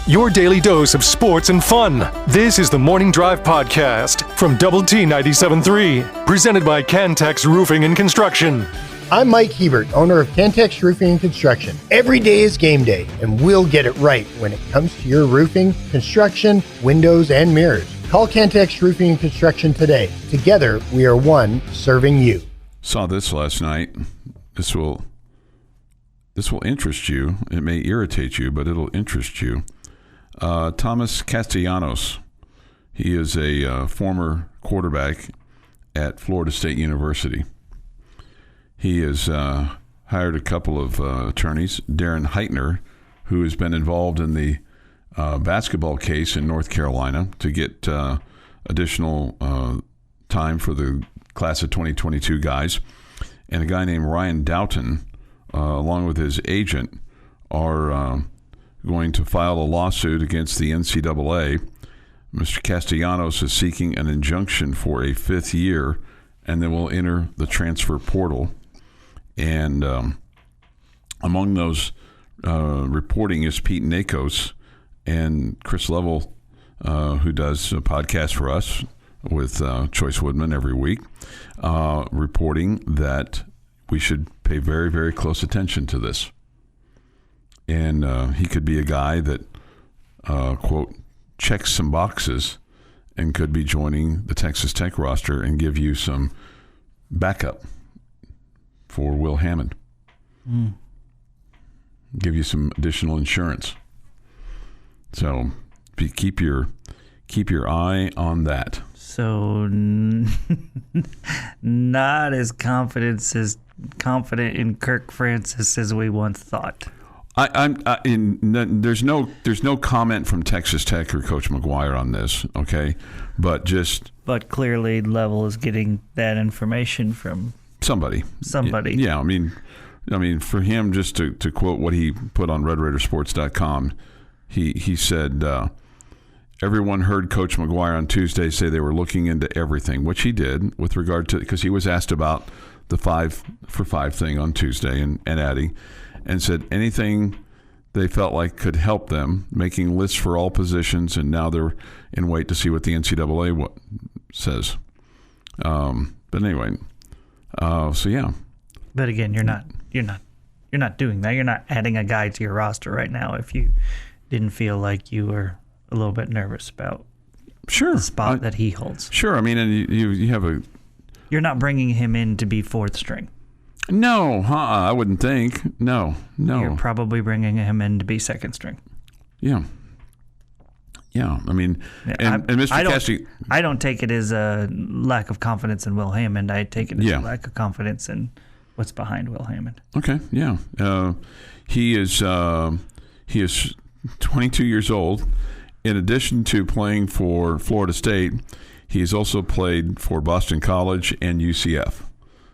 your daily dose of sports and fun. This is the Morning Drive Podcast from Double T 97.3, presented by Cantex Roofing and Construction. I'm Mike Hebert, owner of Cantex Roofing and Construction. Every day is game day, and we'll get it right when it comes to your roofing, construction, windows, and mirrors. Call Cantex Roofing and Construction today. Together, we are one serving you. Saw this last night. This will interest you. It may irritate you, but it'll interest you. Thomas Castellanos. He is a former quarterback at Florida State University. He has hired a couple of attorneys, Darren Heitner, who has been involved in the basketball case in North Carolina to get additional time for the class of 2022 guys, and a guy named Ryan Doughton, along with his agent, are going to file a lawsuit against the NCAA. Mr. Castellanos is seeking an injunction for a 5th year, and then will enter the transfer portal. And among those reporting is Pete Nakos and Chris Level, who does a podcast for us with Choice Woodman every week, reporting that we should pay very, very close attention to this. And he could be a guy that, quote, checks some boxes and could be joining the Texas Tech roster and give you some backup for Will Hammond. Give you some additional insurance. So keep your eye on that. So not as confident in Kirk Francis as we once thought. There's no comment from Texas Tech or Coach McGuire on this, okay? But clearly Level is getting that information from somebody. Yeah, I mean, for him, just to quote what he put on RedRaidersports.com, he said, everyone heard Coach McGuire on Tuesday say they were looking into everything, which he did with regard to, because he was asked about the 5 for 5 thing on Tuesday and adding, and said anything they felt like could help them, making lists for all positions, and now they're in wait to see what the NCAA says. But anyway, so yeah. But again, you're not doing that. You're not adding a guy to your roster right now if you didn't feel like you were a little bit nervous about the spot that he holds. Sure, I mean, and you have a. You're not bringing him in to be 4th string. No, I wouldn't think. No. You're probably bringing him in to be 2nd string. Yeah. I mean, and Mr. Cassidy, I don't take it as a lack of confidence in Will Hammond. I take it as a lack of confidence in what's behind Will Hammond. Okay, yeah. He is 22 years old. In addition to playing for Florida State, he's also played for Boston College and UCF.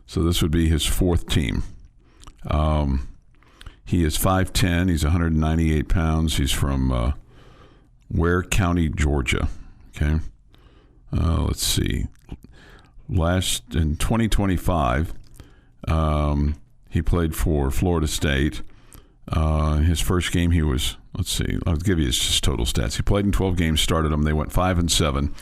So this would be his 4th team. He is 5'10". He's 198 pounds. He's from Ware County, Georgia. Okay. Let's see. In 2025, he played for Florida State. His first game, he was, I'll give you his total stats. He played in 12 games, started them. They went 5-7.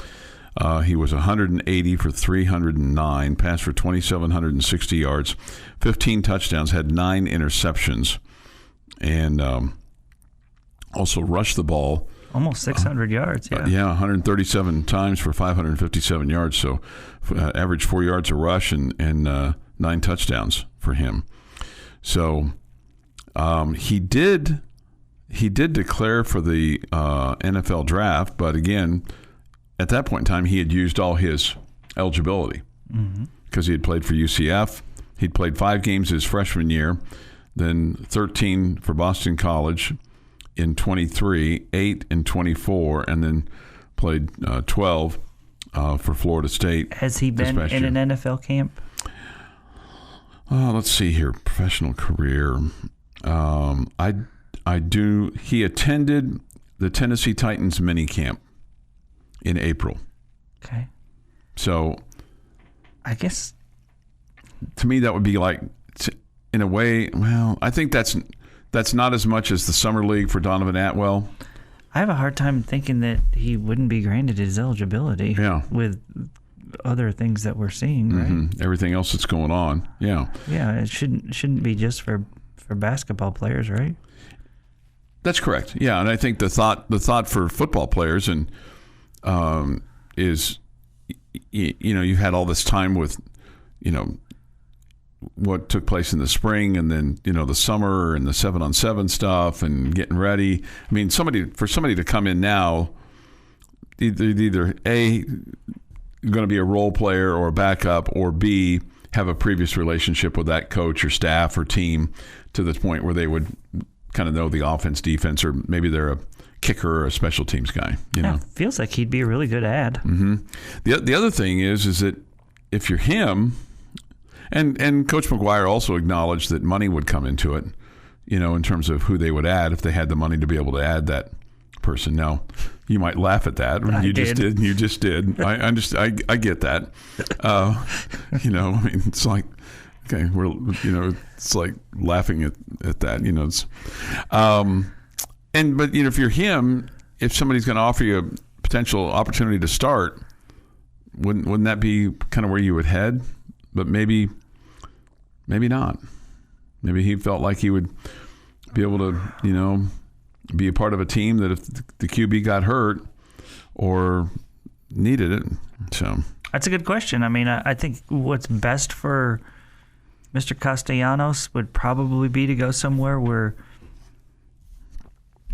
He was 180 for 309, passed for 2,760 yards, 15 touchdowns, had 9 interceptions, and also rushed the ball. Almost 600 yards, yeah. 137 times for 557 yards. So average 4 yards a rush and 9 touchdowns for him. So he did declare for the NFL draft, but again, at that point in time, he had used all his eligibility because he had played for UCF. He'd played 5 games his freshman year, then 13 for Boston College in 23, 8 in 24, and then played 12 for Florida State. Has he been in an NFL camp? Let's see here. Professional career. I do. He attended the Tennessee Titans mini camp in April. Okay. So I guess to me that would be like, in a way, well, I think that's not as much as the summer league for Donovan Atwell. I have a hard time thinking that he wouldn't be granted his eligibility with other things that we're seeing, right? Everything else that's going on. Yeah. Yeah, it shouldn't be just for basketball players, right? That's correct. Yeah, and I think the thought for football players and is you've had all this time with what took place in the spring and then the summer and the 7-on-7 stuff and getting ready. I mean, for somebody to come in now, either A, going to be a role player or a backup, or B, have a previous relationship with that coach or staff or team to the point where they would kind of know the offense, defense, or maybe they're a kicker or a special teams guy. Feels like he'd be a really good ad. The other thing is that if you're him, and Coach McGuire also acknowledged that money would come into it, in terms of who they would add if they had the money to be able to add that person. Now, you might laugh at that. You just did. I understand. I get that. I mean, it's like, okay, it's like laughing at that. But if you're him, if somebody's going to offer you a potential opportunity to start, wouldn't that be kind of where you would head? But maybe not. Maybe he felt like he would be able to, be a part of a team that if the QB got hurt or needed it. So that's a good question. I mean, I think what's best for Mr. Castellanos would probably be to go somewhere where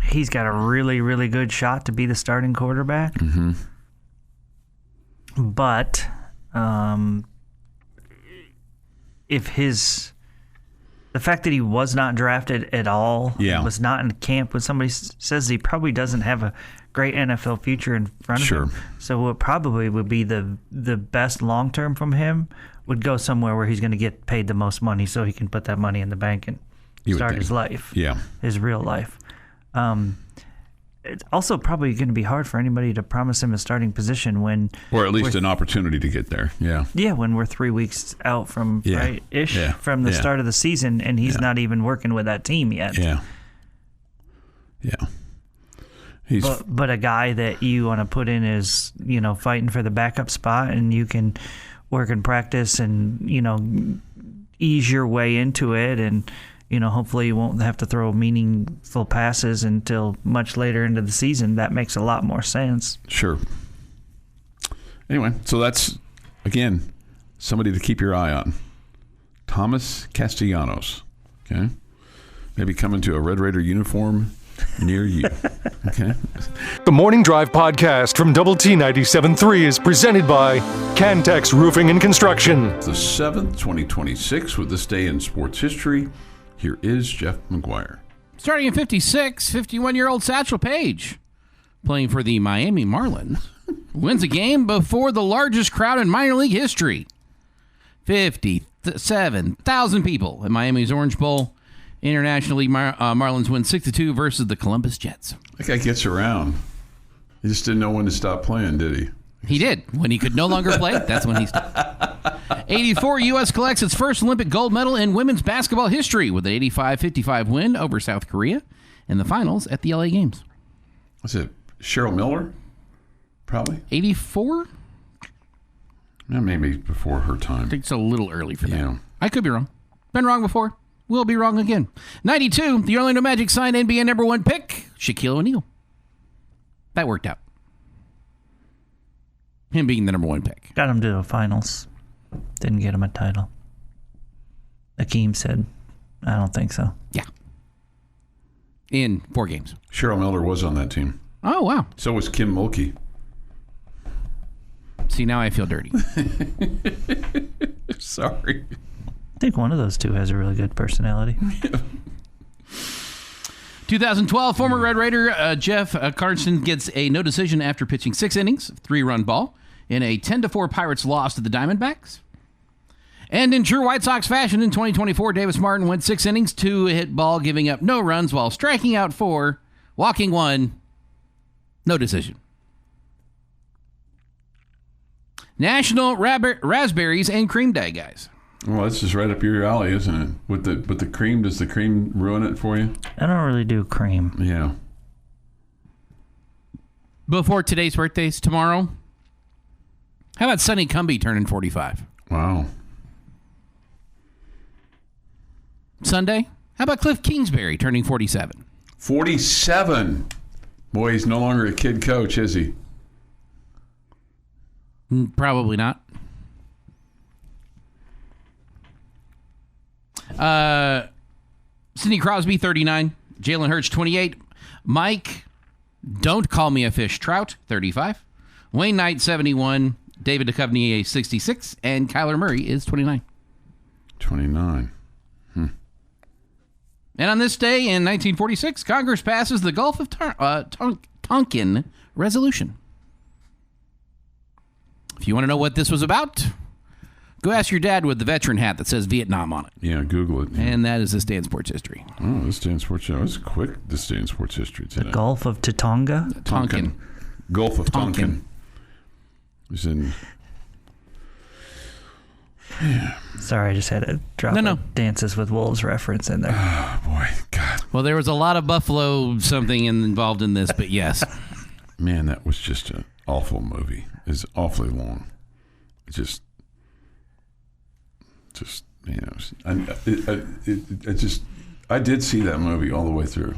he's got a really, really good shot to be the starting quarterback. But the fact that he was not drafted at all, was not in camp, when somebody says he probably doesn't have a great NFL future in front of him. So what probably would be the best long term from him would go somewhere where he's going to get paid the most money, so he can put that money in the bank and start his life, his real life. It's also probably going to be hard for anybody to promise him a starting position or at least an opportunity to get there. When we're 3 weeks out from from the start of the season, and he's not even working with that team yet. But a guy that you want to put in is fighting for the backup spot, and you can work in practice and ease your way into it, and hopefully you won't have to throw meaningful passes until much later into the season. That makes a lot more sense. Sure. Anyway, so that's, again, somebody to keep your eye on. Thomas Castellanos. Okay? Maybe coming to a Red Raider uniform near you. Okay? The Morning Drive podcast from Double T 97.3 is presented by Cantex Roofing and Construction. The 7th, 2026, with this day in sports history. Here is Jeff McGuire. Starting at 56, 51-year-old Satchel Paige, playing for the Miami Marlins, wins a game before the largest crowd in minor league history. 57,000 people at Miami's Orange Bowl. International League Marlins win 6-2 versus the Columbus Jets. That guy gets around. He just didn't know when to stop playing, did he? He did. When he could no longer play, that's when he stopped. 84, U.S. collects its first Olympic gold medal in women's basketball history with an 85-55 win over South Korea in the finals at the L.A. Games. Was it Cheryl Miller? Probably. 84? Maybe before her time. I think it's a little early for that. I could be wrong. Been wrong before. Will be wrong again. 92, the Orlando Magic signed NBA number 1 pick, Shaquille O'Neal. That worked out. Him being the number 1 pick. Got him to the finals. Didn't get him a title. Akeem said, I don't think so. Yeah. In 4 games. Cheryl Miller was on that team. Oh, wow. So was Kim Mulkey. See, now I feel dirty. Sorry. I think one of those two has a really good personality. 2012, former Red Raider Jeff Carson gets a no decision after pitching 6 innings, 3-run ball, in a 10-4 Pirates loss to the Diamondbacks. And in true White Sox fashion, in 2024, Davis Martin went 6 innings, 2-hit ball, giving up no runs while striking out 4, walking 1, no decision. National Raspberries and Cream Day, guys. Well, that's just right up your alley, isn't it? With the cream, does the cream ruin it for you? I don't really do cream. Yeah. Before today's birthdays, tomorrow, how about Sonny Cumby turning 45? Wow. Sunday, how about Cliff Kingsbury turning 47? 47. Boy, he's no longer a kid coach, is he? Probably not. Sidney Crosby, 39. Jalen Hurts, 28. Mike, don't call me a fish, Trout, 35. Wayne Knight, 71. David Duchovny, 66. And Kyler Murray is 29. 29. And on this day in 1946, Congress passes the Gulf of Tonkin Resolution. If you want to know what this was about, go ask your dad with the veteran hat that says Vietnam on it. Yeah, Google it. Yeah. And that is this day in sports history. Oh, this day in sports history. It was quick, this day in sports history today. The Gulf of Tatonga? Tonkin. Gulf of Tonkin. It was in... Yeah. Sorry, I just had to drop a Dances with Wolves reference in there. Oh, boy. God. Well, there was a lot of Buffalo something involved in this, but yes. Man, that was just an awful movie. It's awfully long. Just you know, I did see that movie all the way through.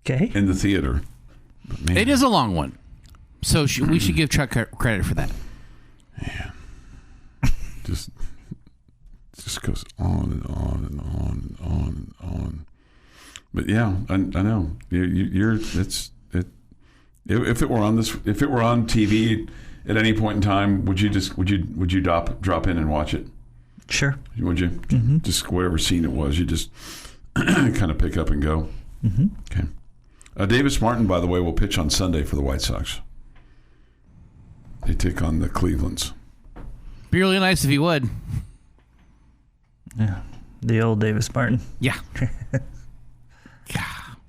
Okay. In the theater. But man, it is a long one, so we should give Chuck credit for that. Yeah. Just goes on and on and on and on and on. But yeah, I know if it were on TV at any point in time, would you drop in and watch it? Sure. Would you? Mm-hmm. Just whatever scene it was, you just kind of pick up and go. Mm-hmm. Okay. Davis Martin, by the way, will pitch on Sunday for the White Sox. They take on the Clevelands. Be really nice if he would. Yeah, the old Davis Martin. Yeah.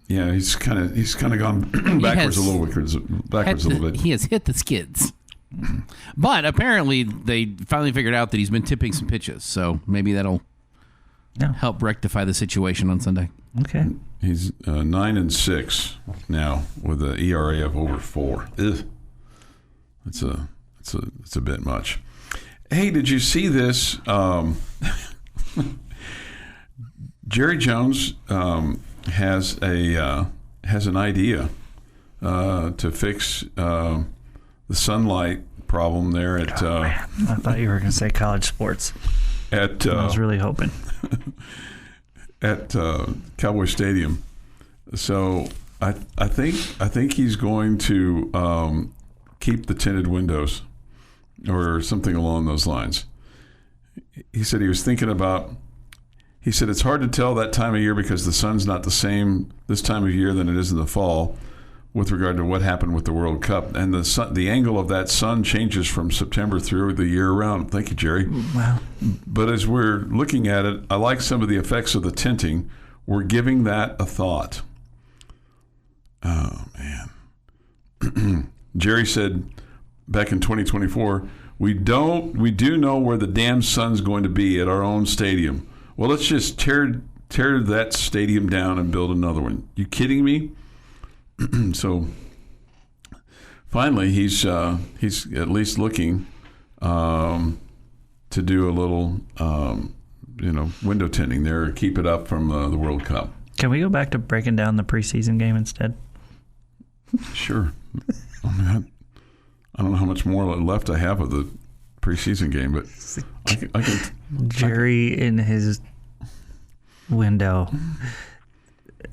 Yeah, he's kind of gone backwards a little bit. He has hit the skids. But apparently they finally figured out that he's been tipping some pitches, so maybe that'll help rectify the situation on Sunday. Okay. He's 9-6 now with an ERA of over 4. Ugh. It's a bit much. Hey, did you see this? Jerry Jones has an idea to fix the sunlight problem there at. I thought you were going to say college sports. I was really hoping. At Cowboy Stadium. So I think he's going to keep the tinted windows or something along those lines. He said he said it's hard to tell that time of year because the sun's not the same this time of year than it is in the fall with regard to what happened with the World Cup. And the angle of that sun changes from September through the year round. Thank you, Jerry. Wow. But as we're looking at it, I like some of the effects of the tinting. We're giving that a thought. Oh, man. Jerry said back in 2024, we do know where the damn sun's going to be at our own stadium. Well, let's just tear that stadium down and build another one. You kidding me? So finally, he's at least looking to do a little window tinting there, keep it up from the World Cup. Can we go back to breaking down the preseason game instead? Sure. Oh, man. I don't know how much more left I have of the preseason game, but I can. Jerry in his window.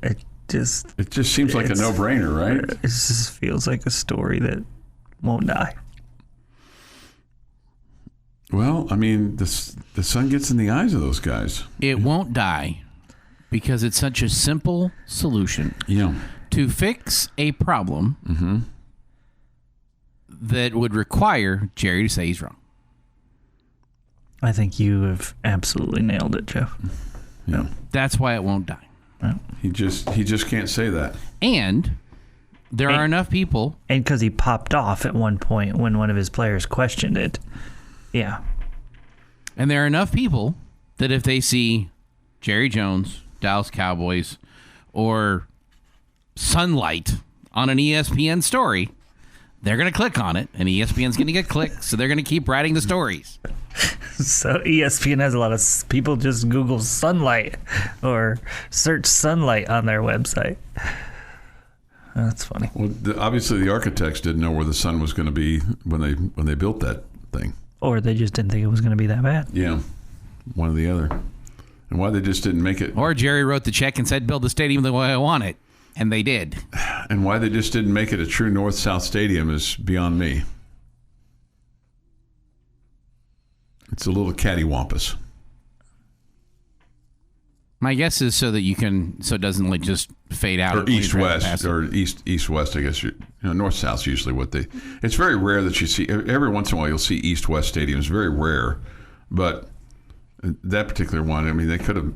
It just seems like a no-brainer, right? It just feels like a story that won't die. Well, I mean, the sun gets in the eyes of those guys. It won't die because it's such a simple solution. Yeah. To fix a problem that would require Jerry to say he's wrong. I think you have absolutely nailed it, Jeff. Yeah. That's why it won't die. No. He just can't say that. And there are enough people. And because he popped off at one point when one of his players questioned it. Yeah. And there are enough people that if they see Jerry Jones, Dallas Cowboys, or sunlight on an ESPN story, they're going to click on it, and ESPN's going to get clicks, so they're going to keep writing the stories. So ESPN has a lot of people just Google sunlight or search sunlight on their website. That's funny. Well, obviously the architects didn't know where the sun was going to be when they built that thing. Or they just didn't think it was going to be that bad. Yeah, one or the other. And why they just didn't make it. Or Jerry wrote the check and said, build the stadium the way I want it. And they did. And why they just didn't make it a true north-south stadium is beyond me. It's a little cattywampus. My guess is so it doesn't like just fade out. Or east-west, or east-west, I guess. North-south's usually what they... It's very rare that you see... Every once in a while you'll see east-west stadiums. Very rare. But that particular one, I mean, they could have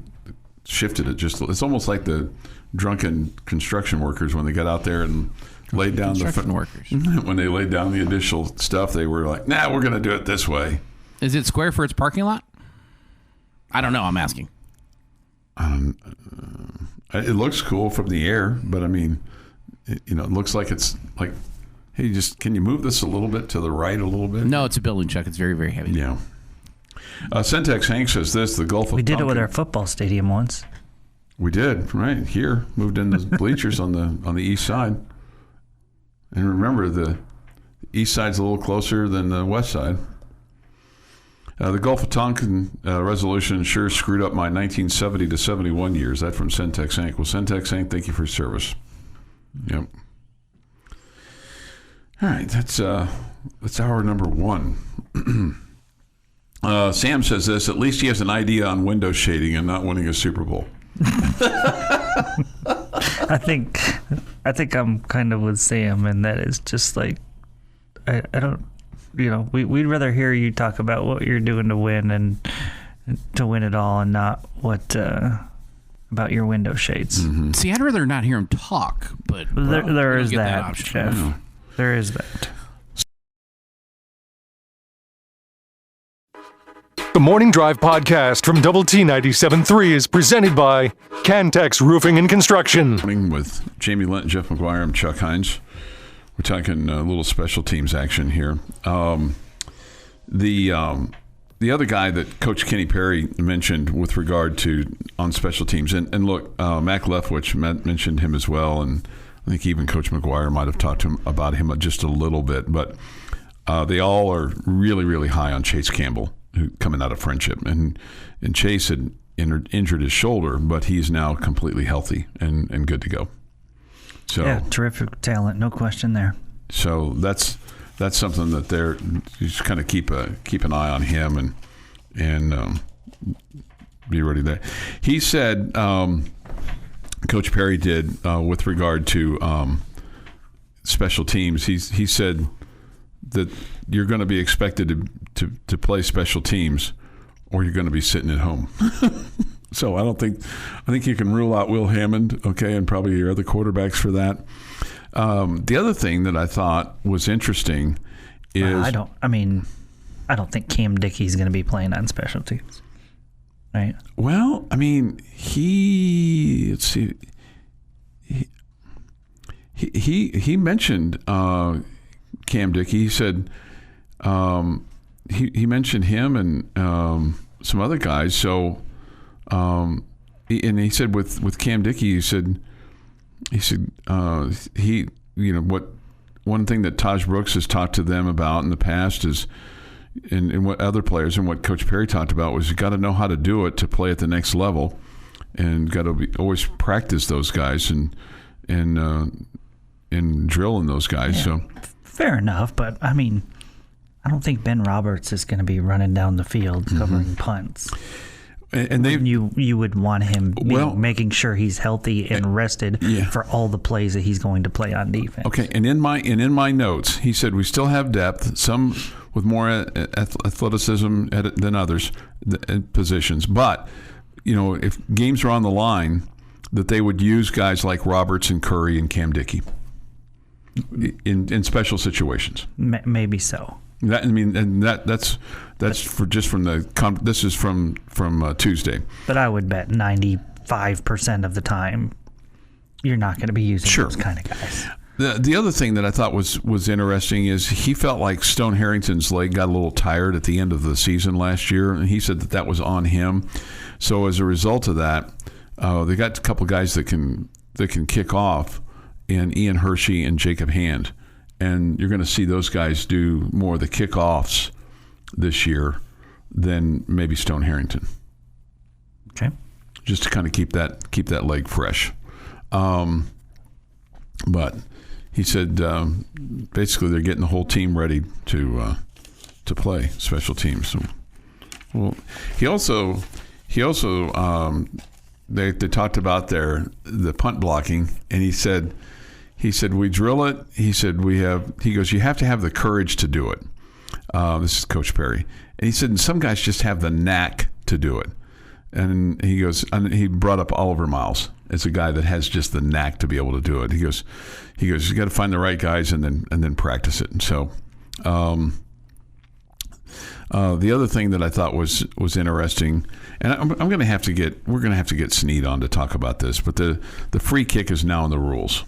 shifted it just... It's almost like the drunken construction workers when they got out there and laid down when they laid down the initial stuff, they were like, nah, we're going to do it this way. Is it square for its parking lot? I don't know. I'm asking. It looks cool from the air, but I mean, it looks like it's like, hey, can you move this a little bit to the right a little bit? No, it's a building, Chuck. It's very, very heavy. Yeah. Centex Hank says this, the Gulf of We did Tonkin. it with our football stadium once. We did, right here. Moved in the bleachers on the east side. And remember, the east side's a little closer than the west side. The Gulf of Tonkin resolution sure screwed up my 1970 to 71 years. That from Centex Inc. Well, Centex Inc., thank you for your service. Yep. All right, that's hour number one. Sam says this, at least he has an idea on window shading and not winning a Super Bowl. I think I'm kind of with Sam, and that is just like I don't, we'd rather hear you talk about what you're doing to win and to win it all, and not what about your window shades. Mm-hmm. See, I'd rather not hear him talk, but there is that option. Jeff. There is that. The Morning Drive podcast from Double T 97.3 is presented by Cantex Roofing and Construction. Morning with Jamie Lent and Jeff McGuire. I'm Chuck Heinz. We're talking a little special teams action here. The other guy that Coach Kenny Perry mentioned with regard to on special teams, and look, Mac Leftwich mentioned him as well, and I think even Coach McGuire might have talked to him about him just a little bit, but they all are really, really high on Chase Campbell, coming out of Friendship, and Chase had injured his shoulder, but he's now completely healthy and good to go. So yeah, terrific talent, no question there. So that's something that you just kind of keep an eye on him and be ready there. He said, Coach Perry did with regard to special teams. He said that you're going to be expected to play special teams, or you're going to be sitting at home. So I think you can rule out Will Hammond, okay, and probably your other quarterbacks for that. The other thing that I thought was interesting is I don't think Cam Dickey's going to be playing on special teams, right? Well, I mean, he mentioned Cam Dickey. He said he mentioned him and some other guys. So. And he said with Cam Dickey, he said what one thing that Taj Brooks has talked to them about in the past is, and what other players and what Coach Perry talked about was you got to know how to do it to play at the next level, and got to always practice those guys and drilling those guys. Yeah, so fair enough, but I mean, I don't think Ben Roberts is going to be running down the field covering punts. And you would want him making sure he's healthy and rested for all the plays that he's going to play on defense. Okay, and in my notes, he said we still have depth, some with more athleticism than others positions, but if games are on the line, that they would use guys like Roberts and Curry and Cam Dickey in special situations. Maybe so. That's for just from the. This is from Tuesday. But I would bet 95% of the time, you're not going to be using those kind of guys. The other thing that I thought was interesting is he felt like Stone Harrington's leg got a little tired at the end of the season last year, and he said that was on him. So as a result of that, they got a couple guys that can kick off, in Ian Hershey and Jacob Hand, and you're going to see those guys do more of the kickoffs this year than maybe Stone Harrington. Okay, just to kind of keep that leg fresh. But he said basically they're getting the whole team ready to play special teams. So, well, he also they talked about the punt blocking, and he said we drill it. He said he goes, you have to have the courage to do it. This is Coach Perry, and he said, and some guys just have the knack to do it. And he goes, and he brought up Oliver Miles as a guy that has just the knack to be able to do it. He goes, you got to find the right guys and then practice it. And so, the other thing that I thought was interesting, and we're going to have to get Snead on to talk about this, but the free kick is now in the rules,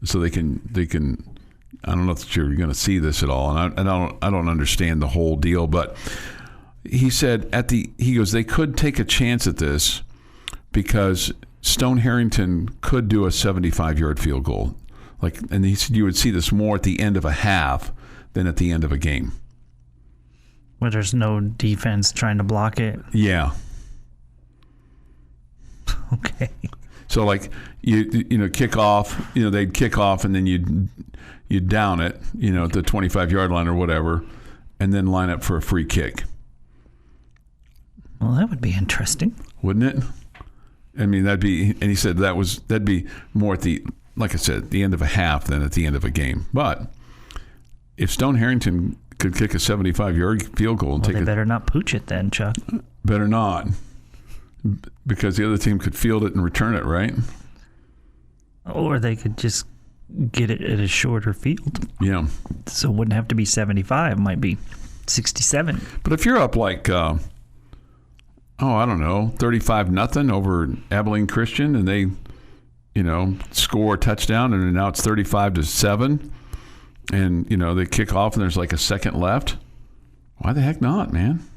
so they can. I don't know if you're going to see this at all, and I don't understand the whole deal, but. He said he goes, they could take a chance at this because Stone Harrington could do a 75-yard field goal. And he said you would see this more at the end of a half than at the end of a game. Where there's no defense trying to block it. Yeah. Okay. So you kick off, they'd kick off and then you'd down it, at the 25-yard line or whatever, and then line up for a free kick. Well, that would be interesting, wouldn't it? I mean, that'd be, and he said that'd be more at the, like I said, the end of a half than at the end of a game. But if Stone Harrington could kick a 75-yard field goal and they better not pooch it then, Chuck. Better not, because the other team could field it and return it, right? Or they could just get it at a shorter field. Yeah. So it wouldn't have to be 75. It might be 67. But if you're up I don't know, 35-0 over Abilene Christian, and they, score a touchdown, and now it's 35-7, and they kick off, and there's a second left. Why the heck not, man?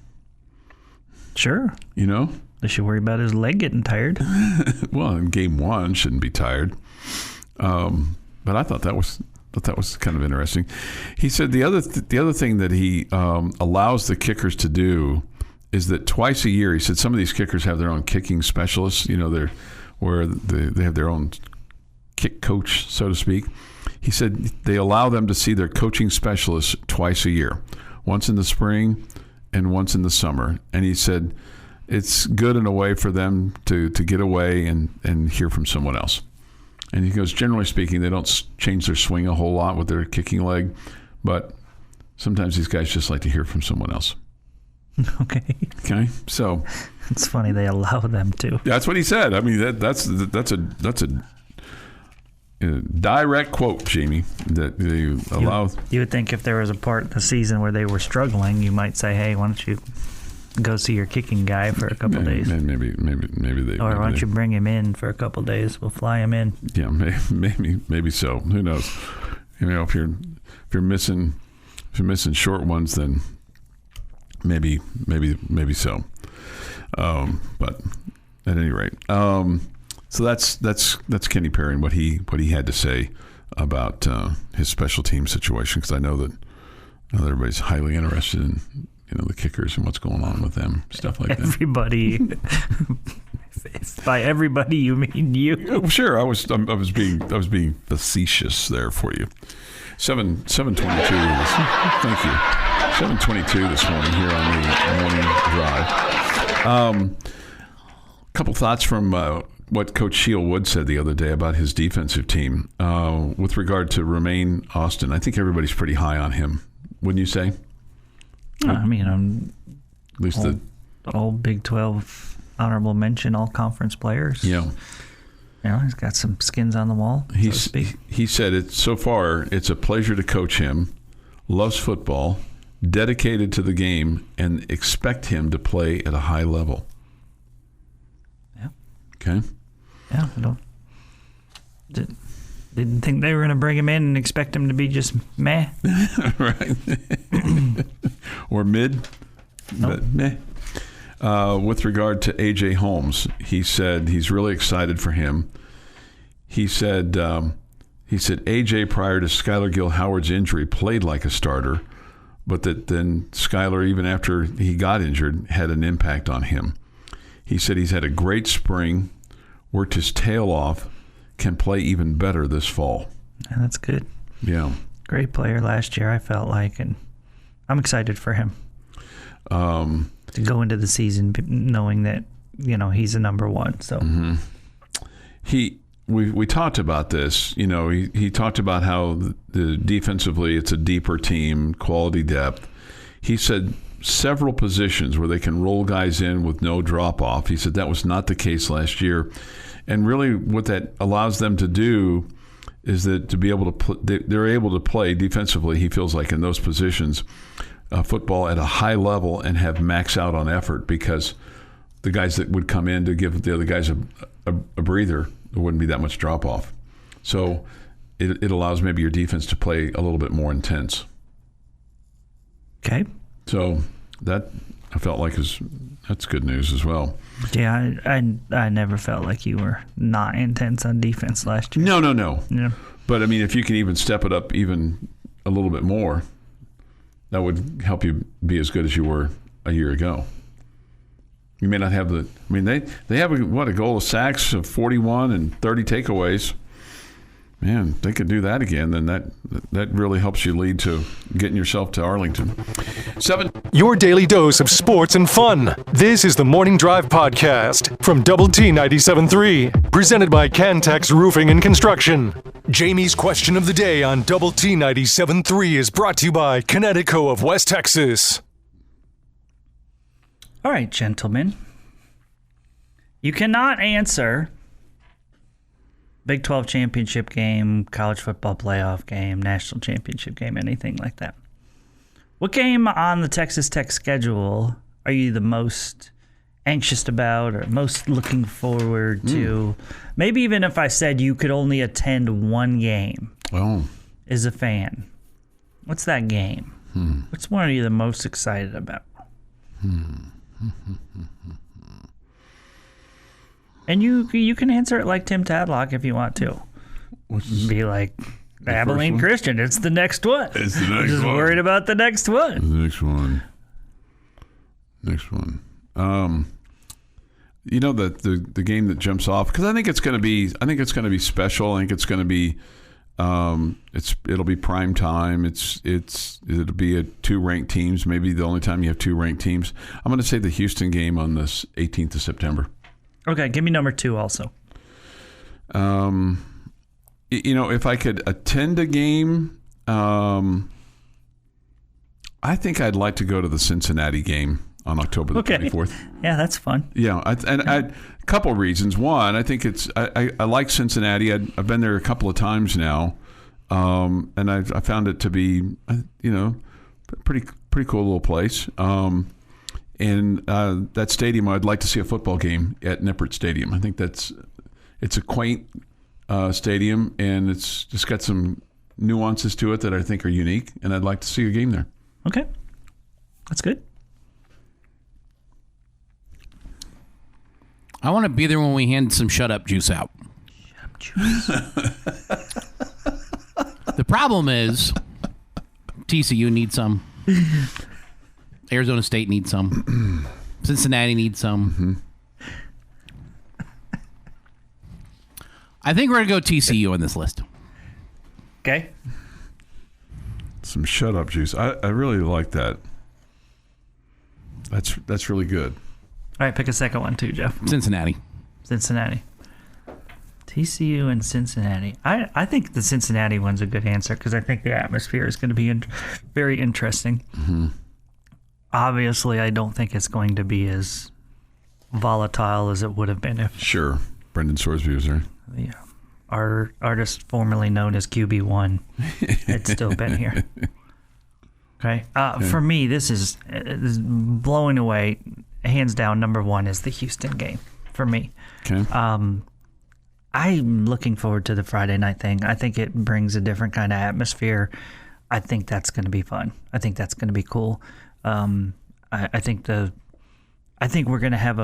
Sure. They should worry about his leg getting tired. Well, in game one, shouldn't be tired. But I thought that was kind of interesting. He said the other thing that he allows the kickers to do is that twice a year, he said some of these kickers have their own kicking specialists, they have their own kick coach, so to speak. He said they allow them to see their coaching specialists twice a year, once in the spring and once in the summer. And he said it's good in a way for them to get away and hear from someone else. And he goes, generally speaking, they don't change their swing a whole lot with their kicking leg, but sometimes these guys just like to hear from someone else. Okay. So it's funny they allow them to. That's what he said. I mean, that's a direct quote, Jamie. That they allow. You would think if there was a part of the season where they were struggling, you might say, "Hey, why don't you go see your kicking guy for a couple of days?" Maybe they. Or why don't you bring him in for a couple of days? We'll fly him in. Yeah, maybe so. Who knows? If you're missing short ones, then. Maybe so, but at any rate, so that's Kenny Perry and what he had to say about his special team situation, because I know that everybody's highly interested in the kickers and what's going on with them, stuff like that. Everybody, by everybody you mean you? Oh, sure, I was being facetious there for you. 7:22. Thank you. 7:22 this morning here on the morning drive. Couple thoughts from what Coach Sheil Wood said the other day about his defensive team with regard to Romaine Austin. I think everybody's pretty high on him, wouldn't you say? I mean, at least all Big 12 honorable mention, all conference players. Yeah. He's got some skins on the wall, so to speak. He said so far it's a pleasure to coach him, loves football, dedicated to the game, and expect him to play at a high level. Yeah. Okay. Yeah. Didn't think they were going to bring him in and expect him to be just meh. Right. Or mid. Nope. But meh. With regard to A.J. Holmes, he said he's really excited for him. He said A.J. prior to Skylar Gill-Howard's injury played like a starter, but that then Skylar, even after he got injured, had an impact on him. He said he's had a great spring, worked his tail off, can play even better this fall. Yeah, that's good. Yeah. Great player last year, I felt like, and I'm excited for him. To go into the season knowing that, he's a number one. So we talked about this. He talked about how the defensively it's a deeper team, quality depth. He said several positions where they can roll guys in with no drop off. He said that was not the case last year. And really what that allows them to do is that to be able to they're able to play defensively, he feels like, in those positions, football at a high level and have max out on effort, because the guys that would come in to give the other guys a breather, there wouldn't be that much drop off. So it allows maybe your defense to play a little bit more intense. Okay. So that I felt like that's good news as well. Yeah, I never felt like you were not intense on defense last year. No. Yeah. But I mean, if you can even step it up even a little bit more, that would help you be as good as you were a year ago. You may not have they have a goal of sacks of 41 and 30 takeaways. Man, they could do that again, then that really helps you lead to getting yourself to Arlington. Your daily dose of sports and fun. This is the Morning Drive Podcast from Double T 97.3, presented by Cantex Roofing and Construction. Jamie's question of the day on Double T 97.3 is brought to you by Connecticut of West Texas. All right, gentlemen. You cannot answer Big 12 championship game, college football playoff game, national championship game, anything like that. What game on the Texas Tech schedule are you the most anxious about or most looking forward to? Maybe even if I said you could only attend one game as a fan. What's that game? Which one are you the most excited about? And you can answer it like Tim Tadlock if you want to. Be like, Abilene Christian, it's the next one. It's the next one. Just worried about the next one. The next one. The game that jumps off, because I think it's going to be special. I think it's going to be it'll be prime time. It'll be at two ranked teams. Maybe the only time you have two ranked teams. I'm going to say the Houston game on this 18th of September. Okay, give me number 2 also. If I could attend a game, I think I'd like to go to the Cincinnati game on October the 24th. Yeah, that's fun. Yeah, a couple of reasons. One, I think I like Cincinnati. I've been there a couple of times now, and I found it to be pretty cool little place. And that stadium, I'd like to see a football game at Nippert Stadium. I think it's a quaint stadium, and it's just got some nuances to it that I think are unique, and I'd like to see a game there. Okay, that's good. I want to be there when we hand some Shut Up juice out. Shut Up juice. The problem is TCU needs some. Arizona State needs some. Cincinnati needs some. I think we're going to go TCU on this list. Okay. Some Shut Up juice. I really like that. That's really good. All right, pick a second one too, Jeff. Cincinnati. TCU and Cincinnati. I think the Cincinnati one's a good answer because I think the atmosphere is going to be very interesting. Mm-hmm. Obviously, I don't think it's going to be as volatile as it would have been if... Sure. Brendan Sorsby was there. Yeah. Our artist formerly known as QB1 had still been here. Okay. For me, this is blowing away. Hands down, number 1 is the Houston game for me. Okay. I'm looking forward to the Friday night thing. I think it brings a different kind of atmosphere. I think that's going to be fun. I think that's going to be cool. I think we're going to have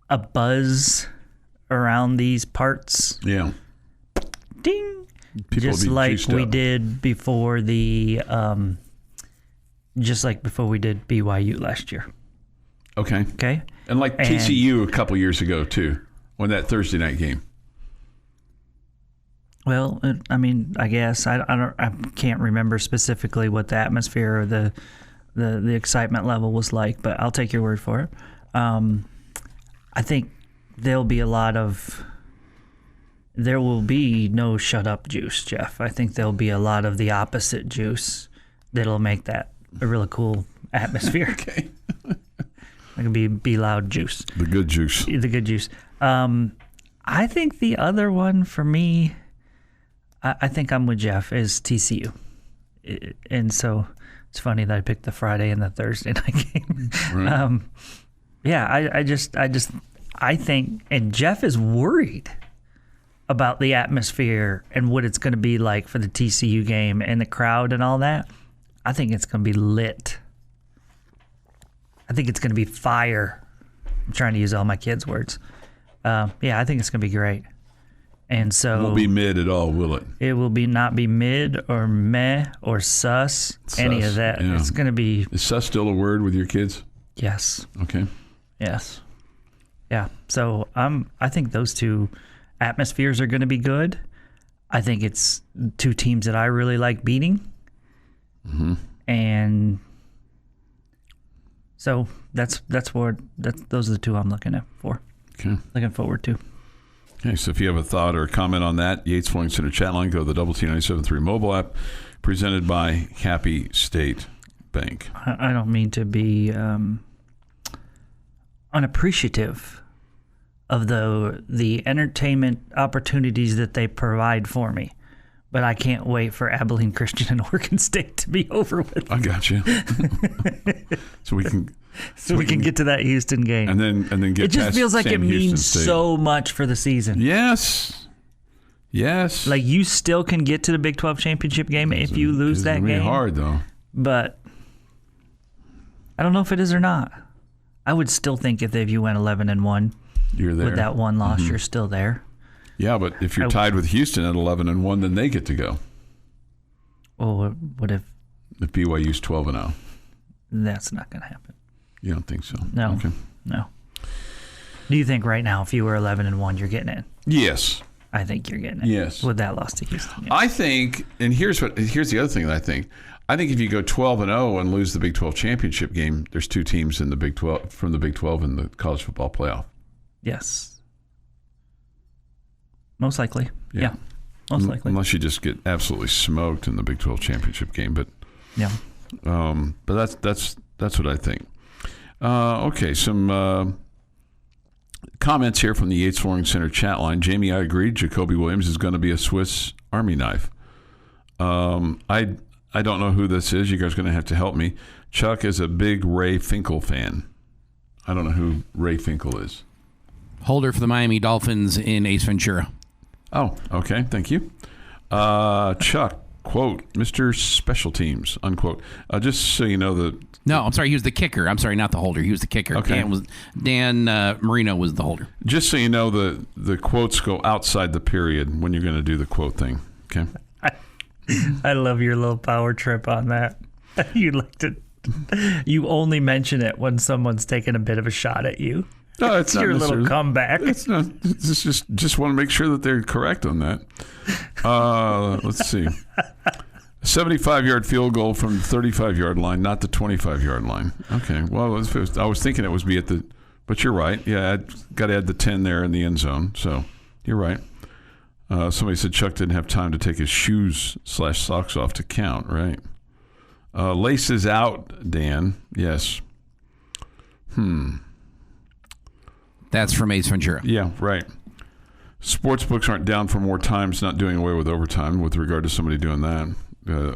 a buzz around these parts. Yeah. Ding. People just like we did before BYU last year. Okay. Okay. And like TCU a couple years ago too, when that Thursday night game. Well, I mean, I guess I can't remember specifically what the atmosphere or the excitement level was like, but I'll take your word for it. I think there will be no shut up juice, Jeff. I think there'll be a lot of the opposite juice that'll make that a really cool atmosphere. Okay. It can be loud juice. The good juice. The good juice. I think the other one for me, I think I'm with Jeff, is TCU. And so it's funny that I picked the Friday and the Thursday night game. Right. I think, and Jeff is worried about the atmosphere and what it's going to be like for the TCU game and the crowd and all that. I think it's going to be lit. I think it's going to be fire. I'm trying to use all my kids' words. I think it's going to be great. And so it won't be mid at all, will it? It will not be mid or meh or sus. Any of that. Yeah. It's going to be. Is sus still a word with your kids? Yes. Okay. Yes. Yeah. So I think those two atmospheres are going to be good. I think it's two teams that I really like beating. Mm-hmm. And so those are the two I'm looking for. Okay. Looking forward to. Okay, so if you have a thought or a comment on that, Yates Flooring Center chat line, go to the Double T 97.3 mobile app, presented by Happy State Bank. I don't mean to be unappreciative of the entertainment opportunities that they provide for me, but I can't wait for Abilene Christian and Oregon State to be over with. I got you. So we can get to that Houston game, and then get. It just past feels like Sam it means Houston State. so much for the season. Yes. Like you still can get to the Big 12 championship game if you lose that game. It's hard though. But I don't know if it is or not. I would still think if you went 11-1, you're there with that one loss. You're still there. Yeah, but if you're tied with Houston at 11-1, then they get to go. Well, what if BYU's 12-0? That's not going to happen. You don't think so? No. Okay. No. Do you think right now, if you were 11-1, you're getting in? Yes. I think you're getting in. Yes. With that loss to Houston. Yeah. I think, and here's the other thing that I think. I think if you go 12-0 and lose the Big 12 championship game, there's two teams in the Big 12 from the Big 12 in the college football playoff. Yes. Most likely. Yeah. Most likely. Unless you just get absolutely smoked in the Big 12 championship game, but yeah. But that's what I think. Okay, some comments here from the Yates Flooring Center chat line. Jamie, I agree. Jacoby Williams is going to be a Swiss Army knife. I don't know who this is. You guys are going to have to help me. Chuck is a big Ray Finkel fan. I don't know who Ray Finkel is. Holder for the Miami Dolphins in Ace Ventura. Oh, okay. Thank you. Chuck, quote, Mr. Special Teams, unquote. Just so you know No, I'm sorry. He was the kicker. I'm sorry, not the holder. He was the kicker. Okay. Dan Marino was the holder. Just so you know, the quotes go outside the period when you're going to do the quote thing. Okay. I love your little power trip on that. You only mention it when someone's taking a bit of a shot at you. No, it's not your little comeback. It's not. It's just want to make sure that they're correct on that. Let's see. 75-yard field goal from the 35-yard line, not the 25-yard line. Okay. Well, I was thinking it was be at the, but you're right. Yeah, I'd got to add the 10 there in the end zone. So you're right. Somebody said Chuck didn't have time to take his shoes/socks off to count. Right. Laces out, Dan. Yes. That's from Ace Ventura. Yeah, right. Sportsbooks aren't down for more times not doing away with overtime with regard to somebody doing that.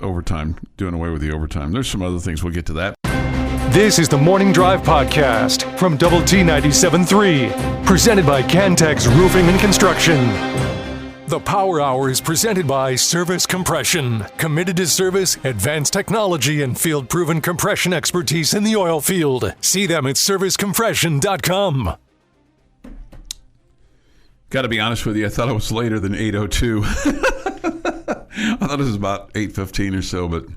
Overtime, doing away with the overtime. There's some other things. We'll get to that. This is the Morning Drive Podcast from Double T 97.3, presented by Cantex Roofing and Construction. The Power Hour is presented by Service Compression. Committed to service, advanced technology, and field-proven compression expertise in the oil field. See them at servicecompression.com. Got to be honest with you, I thought it was later than 8:02. I thought it was about 8:15 or so, but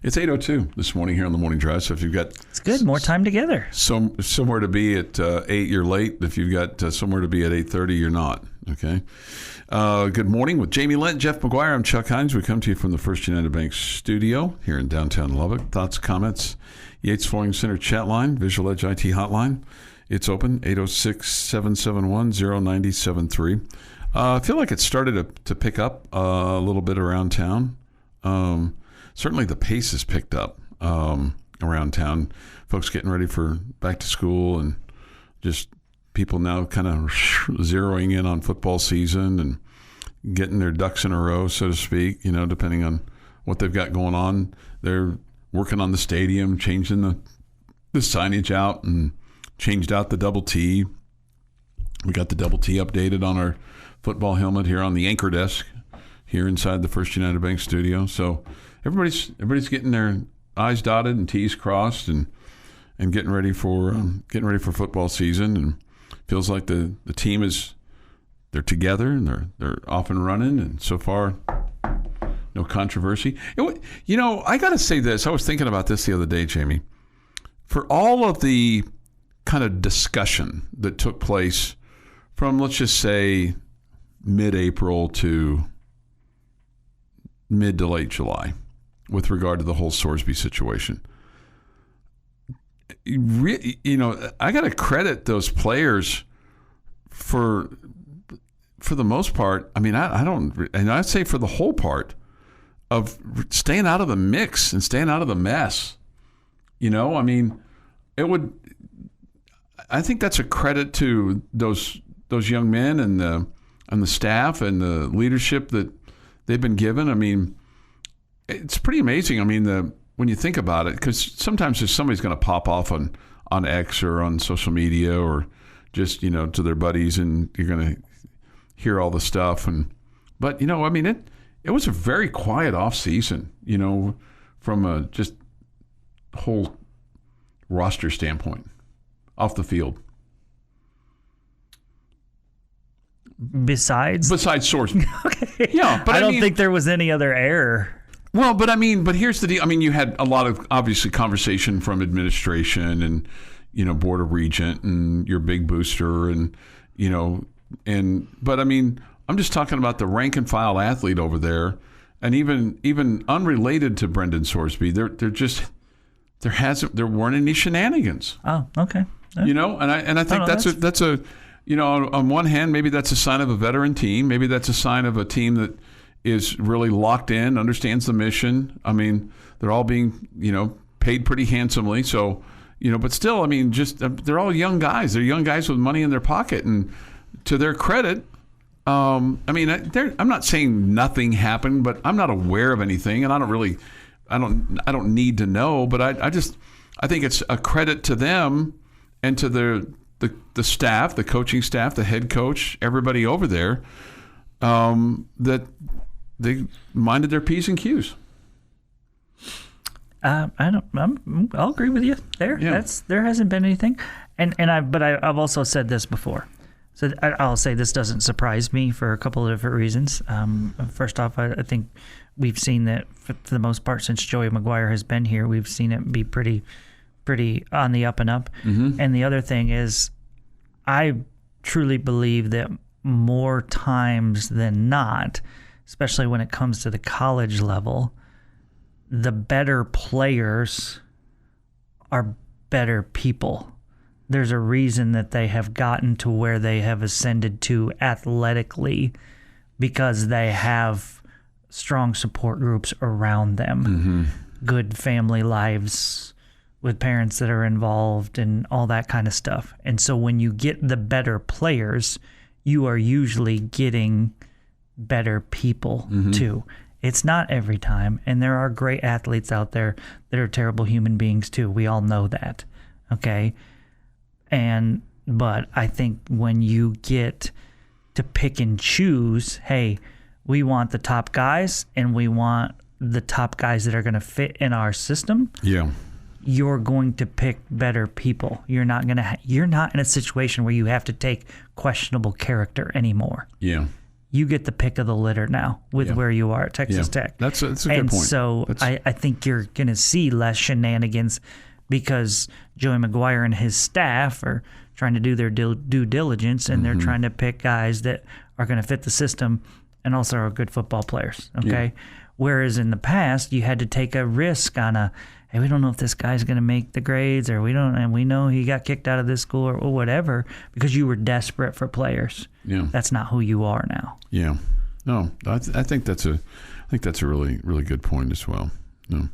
it's 8:02 this morning here on the Morning Drive. So if you've got... It's good. More time together. Somewhere to be at 8, you're late. If you've got somewhere to be at 8:30, you're not. Okay. Good morning with Jamie Lent, Jeff McGuire. I'm Chuck Heinz. We come to you from the First United Bank studio here in downtown Lubbock. Thoughts, comments, Yates Flooring Center chat line, Visual Edge IT hotline. It's open, 806-771-0973. I feel like it started to pick up a little bit around town. Certainly the pace has picked up around town. Folks getting ready for back to school and just people now kind of zeroing in on football season and getting their ducks in a row, so to speak, depending on what they've got going on. They're working on the stadium, changing the signage out, and changed out the double T. We got the double T updated on our football helmet here on the anchor desk here inside the First United Bank studio. So everybody's getting their I's dotted and T's crossed and getting ready for football season. And feels like the team they're together and they're off and running. And so far, no controversy. I got to say this. I was thinking about this the other day, Jamie. For all of the kind of discussion that took place from, let's just say, mid-April to mid to late July with regard to the whole Sorsby situation. I got to credit those players for the most part. I mean, I don't, and I'd say for the whole part of staying out of the mix and staying out of the mess. I mean, I think that's a credit to those young men and the staff and the leadership that they've been given. I mean, it's pretty amazing. I mean, when you think about it, because sometimes there's somebody's going to pop off on X or on social media or just to their buddies, and you're going to hear all the stuff. But I mean, it was a very quiet off season. From a just whole roster standpoint. Off the field. Besides Source. Okay. Yeah, but I don't think there was any other error. Well, but here's the deal. I mean, you had a lot of obviously conversation from administration and Board of Regent and your big booster but I mean, I'm just talking about the rank and file athlete over there, and even unrelated to Brendan Sorsby, there weren't any shenanigans. Oh, okay. And I think that's a on one hand, maybe that's a sign of a veteran team. Maybe that's a sign of a team that is really locked in, understands the mission. I mean, they're all being, paid pretty handsomely. So, but still, I mean, they're all young guys. They're young guys with money in their pocket. And to their credit, I'm not saying nothing happened, but I'm not aware of anything. And I don't need to know, but I think it's a credit to them and to the staff, the coaching staff, the head coach, everybody over there, that they minded their P's and Q's. I'll agree with you there. Yeah. There hasn't been anything, but I've also said this before. So I'll say this doesn't surprise me for a couple of different reasons. First off, I think we've seen that for the most part since Joey McGuire has been here, we've seen it be pretty on the up and up. Mm-hmm. And the other thing is, I truly believe that more times than not, especially when it comes to the college level, the better players are better people. There's a reason that they have gotten to where they have ascended to athletically, because they have strong support groups around them, mm-hmm. good family lives with parents that are involved and all that kind of stuff. And so when you get the better players, you are usually getting better people mm-hmm. too. It's not every time, and there are great athletes out there that are terrible human beings too. We all know that, okay? But I think when you get to pick and choose, hey, we want the top guys, and we want the top guys that are going to fit in our system. Yeah. You're going to pick better people. You're not in a situation where you have to take questionable character anymore. Yeah. You get the pick of the litter now with where you are at Texas Tech. That's a good and point. So I think you're going to see less shenanigans because Joey McGuire and his staff are trying to do their due diligence, and they're trying to pick guys that are going to fit the system and also are good football players. Okay. Yeah. Whereas in the past, you had to take a risk on hey, we don't know if this guy's going to make the grades, or we know he got kicked out of this school or whatever, because you were desperate for players. Yeah. That's not who you are now. Yeah. No, I think that's a really, really good point as well. No.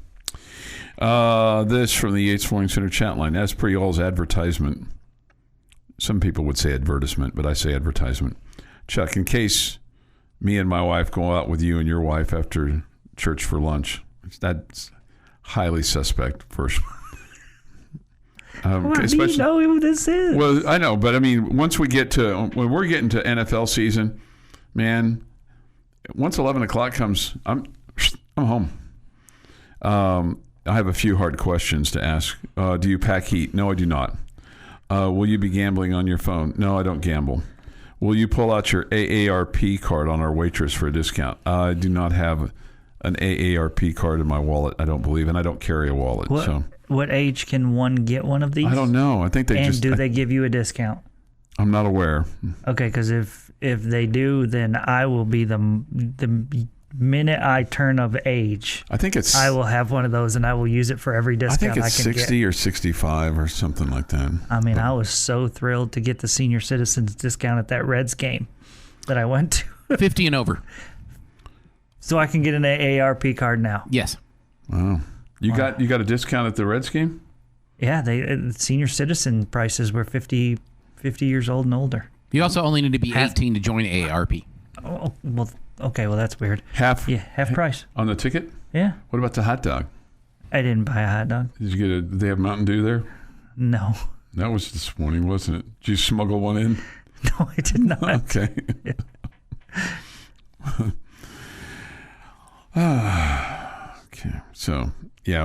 This from the Yates Flooring Center chat line. As per y'all's advertisement, some people would say advertisement, but I say advertisement. Chuck, in case me and my wife go out with you and your wife after church for lunch, that's highly suspect. First, you know who this is. Well, I know, but I mean, when we're getting to NFL season, man, once 11 o'clock comes, I'm home. I have a few hard questions to ask. Do you pack heat? No, I do not. Will you be gambling on your phone? No, I don't gamble. Will you pull out your AARP card on our waitress for a discount? I do not have an AARP card in my wallet, I don't believe, and I don't carry a wallet. What age can one get one of these? I don't know. I think do they give you a discount? I'm not aware. Okay, because if they do, then I will be the minute I turn of age. I will have one of those, and I will use it for every discount I can get. I think it's 60 or 65 or something like that. I mean, I was so thrilled to get the senior citizens discount at that Reds game that I went to. 50 and over. So I can get an AARP card now. Yes. Wow. You got a discount at the Reds game? Yeah, senior citizen prices were 50 years old and older. You also only need to be 18 to join AARP. Oh, well, okay, well that's weird. Half price. On the ticket? Yeah. What about the hot dog? I didn't buy a hot dog. Did they have Mountain Dew there? No. That was disappointing, wasn't it? Did you smuggle one in? No, I did not. Okay. Okay. So, yeah,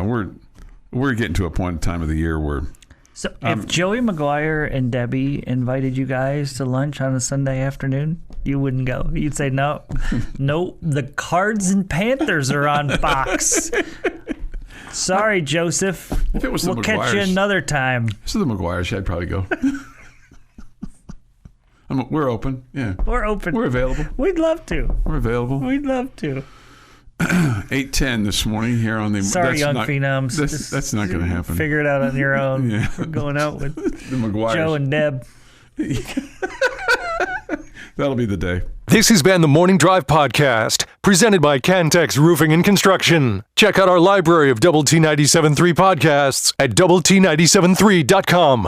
we're getting to a point in time of the year where... So if Joey McGuire and Debbie invited you guys to lunch on a Sunday afternoon, you wouldn't go. You'd say, no, the Cards and Panthers are on Fox. Sorry, Joseph. If it was we'll catch you another time. So the McGuires, I'd probably go. We're open. Yeah. We're open. We're available. We'd love to. We're available. We'd love to. 8:10 this morning here on the... Sorry, young phenoms. That's not going to happen. Figure it out on your own. Yeah. We're going out with the McGuires. Joe and Deb. That'll be the day. This has been the Morning Drive Podcast, presented by Cantex Roofing and Construction. Check out our library of Double T 97.3 podcasts at doublet97.3.com.